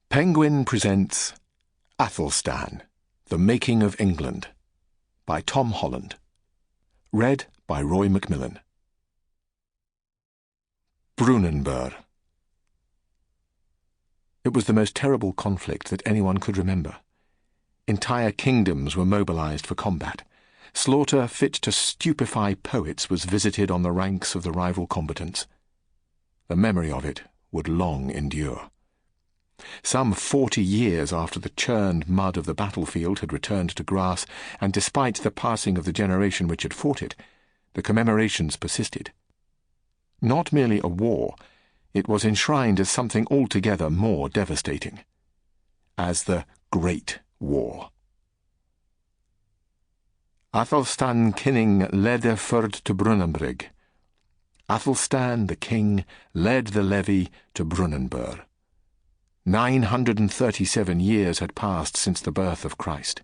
Penguin presents Athelstan, The Making of England, by Tom Holland. Read by Roy McMillan. Brunanburh. It was the most terrible conflict that anyone could remember. Entire kingdoms were mobilized for combat. Slaughter fit to stupefy poets was visited on the ranks of the rival combatants. The memory of it would long endure. Some 40 years after the churned mud of the battlefield had returned to grass, and despite the passing of the generation which had fought it, the commemorations persisted. Not merely a war, it was enshrined as something altogether more devastating. As the Great War. Athelstan kinning ledde fyrd to Brunanbrigg. Athelstan, the king, led the levy to Brunanburh. 937 years had passed since the birth of Christ.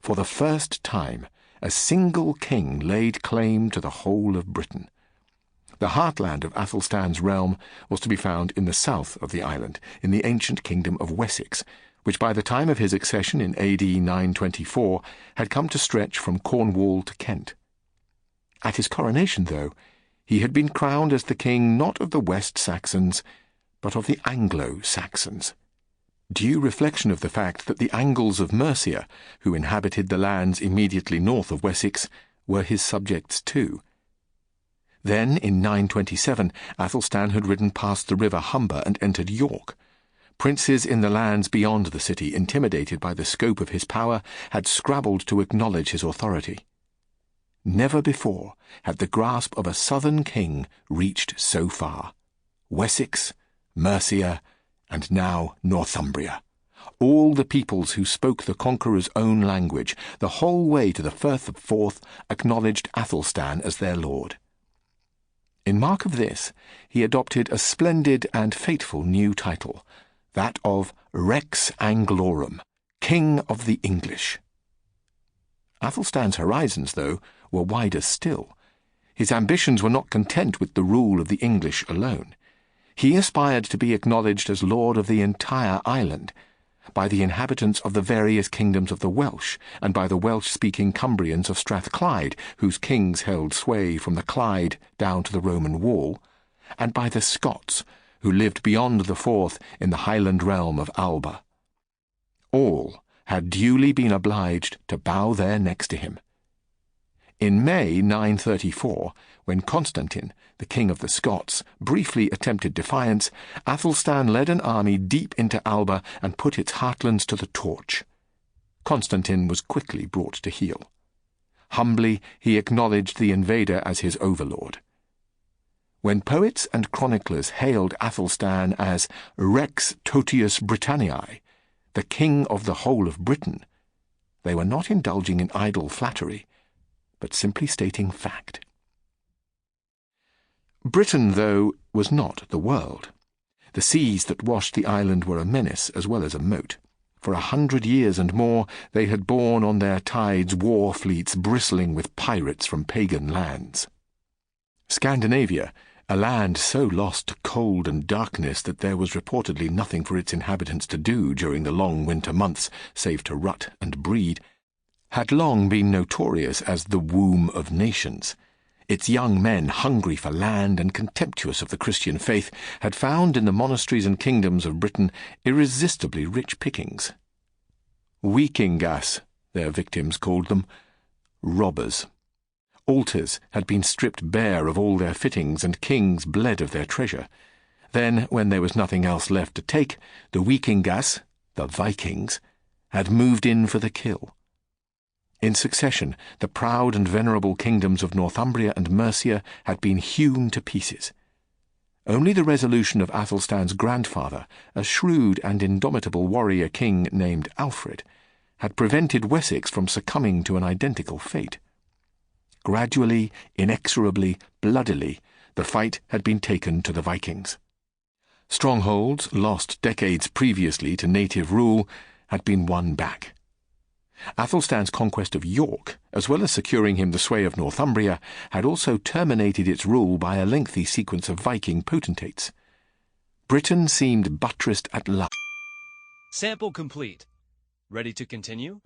For the first time, a single king laid claim to the whole of Britain. The heartland of Athelstan's realm was to be found in the south of the island, in the ancient kingdom of Wessex, which by the time of his accession in AD 924 had come to stretch from Cornwall to Kent. At his coronation, though, he had been crowned as the king not of the West Saxons, but of the Anglo-Saxons. Due reflection of the fact that the Angles of Mercia, who inhabited the lands immediately north of Wessex, were his subjects too. Then, in 927, Athelstan had ridden past the river Humber and entered York. Princes in the lands beyond the city, intimidated by the scope of his power, had scrabbled to acknowledge his authority. Never before had the grasp of a southern king reached so far. Wessex, Mercia, and now Northumbria. All the peoples who spoke the conqueror's own language, the whole way to the Firth of Forth, acknowledged Athelstan as their lord. In mark of this, he adopted a splendid and fateful new title, that of Rex Anglorum, King of the English. Athelstan's horizons, though, were wider still. His ambitions were not content with the rule of the English alone. He aspired to be acknowledged as lord of the entire island, by the inhabitants of the various kingdoms of the Welsh, and by the Welsh-speaking Cumbrians of Strathclyde, whose kings held sway from the Clyde down to the Roman wall, and by the Scots, who lived beyond the Forth in the Highland realm of Alba. All had duly been obliged to bow their necks to him. In May 934, when Constantine, the king of the Scots, briefly attempted defiance, Athelstan led an army deep into Alba and put its heartlands to the torch. Constantine was quickly brought to heel. Humbly he acknowledged the invader as his overlord. When poets and chroniclers hailed Athelstan as Rex totius Britanniae, the king of the whole of Britain, they were not indulging in idle flattery, but simply stating fact. Britain, though, was not the world. The seas that washed the island were a menace as well as a moat. For 100 years and more they had borne on their tides war fleets bristling with pirates from pagan lands. Scandinavia, a land so lost to cold and darkness that there was reportedly nothing for its inhabitants to do during the long winter months save to rut and breed, had long been notorious as the womb of nations. Its young men, hungry for land and contemptuous of the Christian faith, had found in the monasteries and kingdoms of Britain irresistibly rich pickings. Vikingas, their victims called them, robbers. Altars had been stripped bare of all their fittings, and kings bled of their treasure. Then, when there was nothing else left to take, the Vikingas, the Vikings, had moved in for the kill. In succession, the proud and venerable kingdoms of Northumbria and Mercia had been hewn to pieces. Only the resolution of Athelstan's grandfather, a shrewd and indomitable warrior king named Alfred, had prevented Wessex from succumbing to an identical fate. Gradually, inexorably, bloodily, the fight had been taken to the Vikings. Strongholds, lost decades previously to native rule, had been won back. Athelstan's conquest of York, as well as securing him the sway of Northumbria, had also terminated its rule by a lengthy sequence of Viking potentates. Britain seemed buttressed at last. Sample complete. Ready to continue?